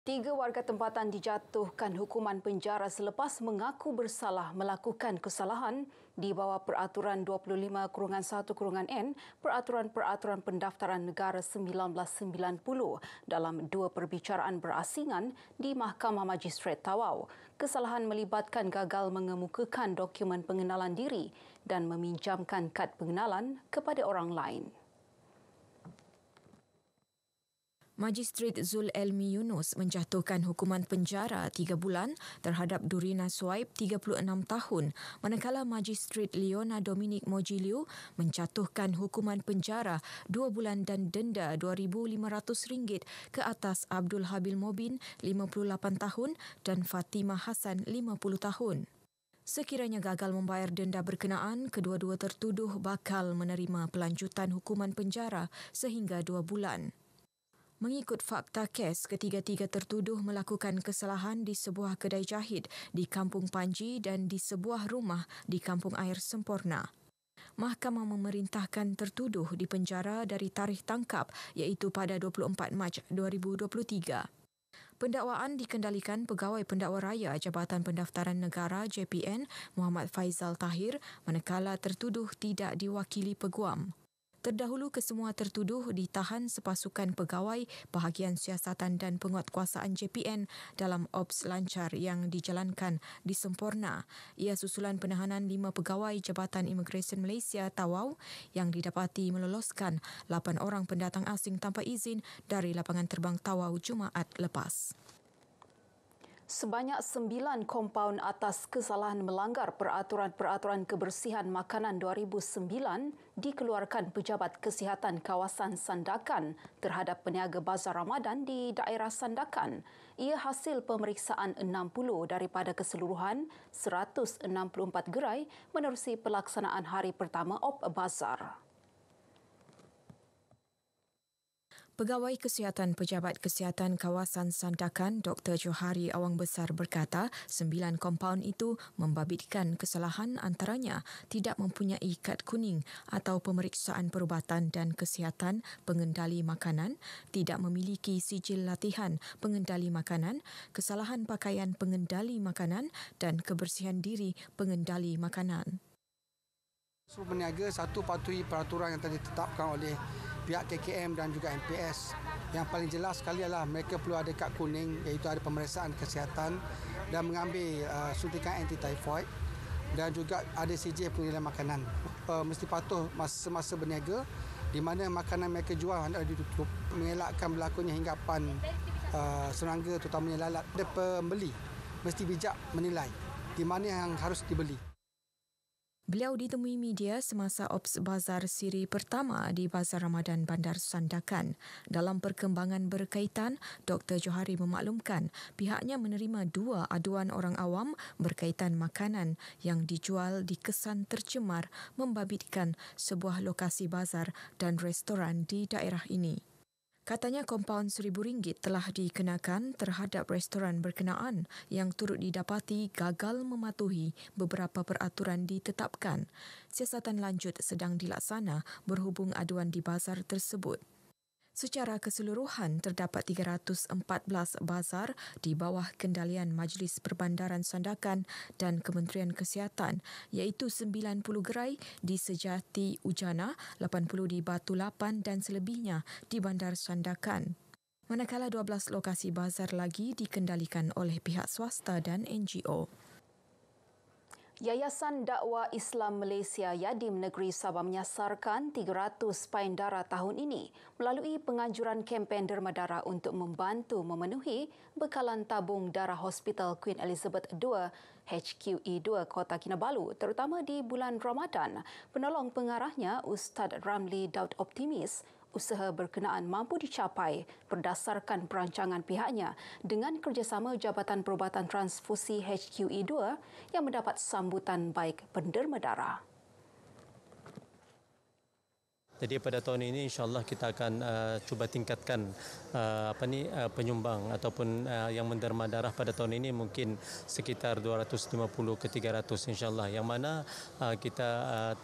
Tiga warga tempatan dijatuhkan hukuman penjara selepas mengaku bersalah melakukan kesalahan di bawah Peraturan 25/1/N Peraturan Pendaftaran Negara 1990 dalam dua perbicaraan berasingan di Mahkamah Magistrat Tawau. Kesalahan melibatkan gagal mengemukakan dokumen pengenalan diri dan meminjamkan kad pengenalan kepada orang lain. Magistrat Zul Elmi Yunus menjatuhkan hukuman penjara 3 bulan terhadap Durina Swaib 36 tahun, manakala Magistrat Leona Dominic Mojiliu menjatuhkan hukuman penjara 2 bulan dan denda RM2,500 ke atas Abdul Habil Mobin 58 tahun dan Fatimah Hassan 50 tahun. Sekiranya gagal membayar denda berkenaan, kedua-dua tertuduh bakal menerima pelanjutan hukuman penjara sehingga 2 bulan. Mengikut fakta kes, ketiga-tiga tertuduh melakukan kesalahan di sebuah kedai jahit di Kampung Panji dan di sebuah rumah di Kampung Air Semporna. Mahkamah memerintahkan tertuduh dipenjara dari tarikh tangkap iaitu pada 24 Mac 2023. Pendakwaan dikendalikan Pegawai Pendakwa Raya Jabatan Pendaftaran Negara JPN Muhammad Faizal Tahir, manakala tertuduh tidak diwakili peguam. Terdahulu kesemua tertuduh ditahan sepasukan pegawai Bahagian Siasatan dan Penguatkuasaan JPN dalam ops lancar yang dijalankan di Semporna. Ia susulan penahanan 5 pegawai Jabatan Imigresen Malaysia Tawau yang didapati meloloskan 8 orang pendatang asing tanpa izin dari lapangan terbang Tawau Jumaat lepas. Sebanyak 9 kompaun atas kesalahan melanggar Peraturan Kebersihan Makanan 2009 dikeluarkan Pejabat Kesihatan Kawasan Sandakan terhadap peniaga Bazar Ramadan di daerah Sandakan. Ia hasil pemeriksaan 60 daripada keseluruhan 164 gerai menerusi pelaksanaan hari pertama op bazar. Pegawai Kesihatan Pejabat Kesihatan Kawasan Sandakan Dr. Johari Awang Besar berkata 9 kompaun itu membabitkan kesalahan antaranya tidak mempunyai kad kuning atau pemeriksaan perubatan dan kesihatan pengendali makanan, tidak memiliki sijil latihan pengendali makanan, kesalahan pakaian pengendali makanan dan kebersihan diri pengendali makanan. Semua peniaga satu patuhi peraturan yang telah ditetapkan oleh pihak KKM dan juga MPS. Yang paling jelas sekali adalah mereka perlu ada kad kuning iaitu ada pemeriksaan kesihatan dan mengambil suntikan anti-typhoid dan juga ada sijil pengendalian makanan. Mesti patuh semasa berniaga di mana makanan mereka jual hendak ditutup, mengelakkan berlakunya hinggapan serangga terutamanya lalat. Ada pembeli mesti bijak menilai di mana yang harus dibeli. Beliau ditemui media semasa ops bazar siri pertama di Bazar Ramadan Bandar Sandakan. Dalam perkembangan berkaitan, Dr. Johari memaklumkan pihaknya menerima 2 aduan orang awam berkaitan makanan yang dijual dikesan tercemar membabitkan sebuah lokasi bazar dan restoran di daerah ini. Katanya kompaun RM1,000 telah dikenakan terhadap restoran berkenaan yang turut didapati gagal mematuhi beberapa peraturan ditetapkan. Siasatan lanjut sedang dilaksana berhubung aduan di bazar tersebut. Secara keseluruhan, terdapat 314 bazar di bawah kendalian Majlis Perbandaran Sandakan dan Kementerian Kesihatan iaitu 90 gerai di Sejati Ujana, 80 di Batu Lapan dan selebihnya di Bandar Sandakan. Manakala 12 lokasi bazar lagi dikendalikan oleh pihak swasta dan NGO. Yayasan Dakwah Islam Malaysia Yadim Negeri Sabah menyasarkan 300 payandara tahun ini melalui penganjuran kempen derma darah untuk membantu memenuhi bekalan tabung darah Hospital Queen Elizabeth II HQE2 Kota Kinabalu terutama di bulan Ramadan. Penolong pengarahnya Ustaz Ramli Daud optimis usaha berkenaan mampu dicapai berdasarkan perancangan pihaknya dengan kerjasama Jabatan Perubatan Transfusi HQE2 yang mendapat sambutan baik penderma darah. Jadi pada tahun ini insya-Allah kita akan cuba tingkatkan penyumbang ataupun yang menderma darah pada tahun ini mungkin sekitar 250 ke 300 insya-Allah, yang mana kita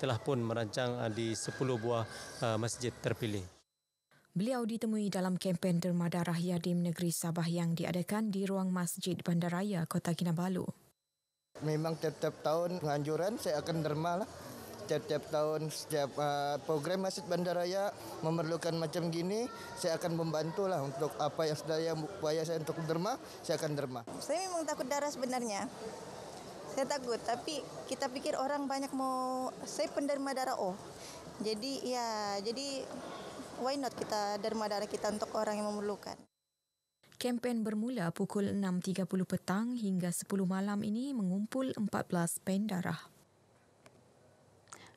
telah pun merancang di 10 buah masjid terpilih. Beliau ditemui dalam kempen Derma Darah Yadim Negeri Sabah yang diadakan di ruang Masjid Bandaraya, Kota Kinabalu. Memang tiap-tiap tahun penganjuran saya akan derma lah. Tiap-tiap tahun setiap program Masjid Bandaraya memerlukan macam gini, saya akan membantu lah untuk apa yang sedaya upaya saya untuk derma, saya akan derma. Saya memang takut darah sebenarnya. Saya takut, tapi kita pikir orang banyak mau, saya penderma darah Jadi why not kita derma darah kita untuk orang yang memerlukan. Kempen bermula pukul 6.30 petang hingga 10 malam ini mengumpul 14 pen darah.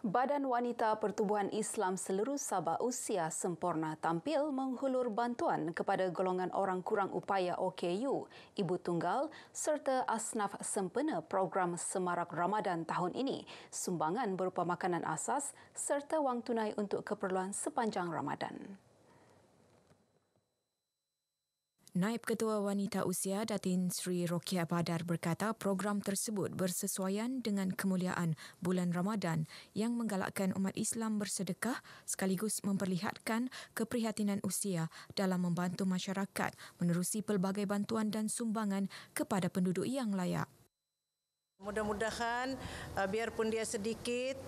Badan Wanita Pertubuhan Islam seluruh Sabah Usia Sempurna tampil menghulur bantuan kepada golongan orang kurang upaya OKU, Ibu Tunggal serta asnaf sempena program Semarak Ramadan tahun ini. Sumbangan berupa makanan asas serta wang tunai untuk keperluan sepanjang Ramadan. Naib Ketua Wanita Usia Datin Sri Rokia Badar berkata program tersebut bersesuaian dengan kemuliaan bulan Ramadan yang menggalakkan umat Islam bersedekah sekaligus memperlihatkan keprihatinan usia dalam membantu masyarakat menerusi pelbagai bantuan dan sumbangan kepada penduduk yang layak. Mudah-mudahan biarpun dia sedikit,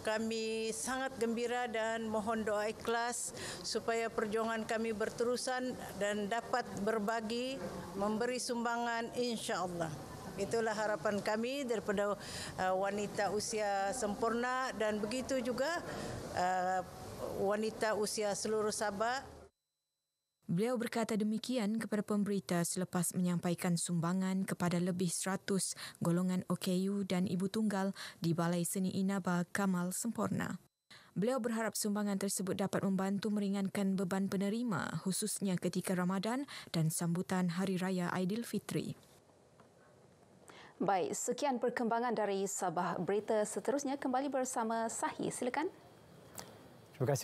kami sangat gembira dan mohon doa ikhlas supaya perjuangan kami berterusan dan dapat berbagi, memberi sumbangan insya-Allah. Itulah harapan kami daripada wanita usia sempurna dan begitu juga wanita usia seluruh Sabah. Beliau berkata demikian kepada pemberita selepas menyampaikan sumbangan kepada lebih 100 golongan OKU dan Ibu Tunggal di Balai Seni Inaba Kamal Sempurna. Beliau berharap sumbangan tersebut dapat membantu meringankan beban penerima khususnya ketika Ramadan dan sambutan Hari Raya Aidilfitri. Baik, sekian perkembangan dari Sabah. Berita seterusnya kembali bersama Sahi. Silakan. Terima kasih.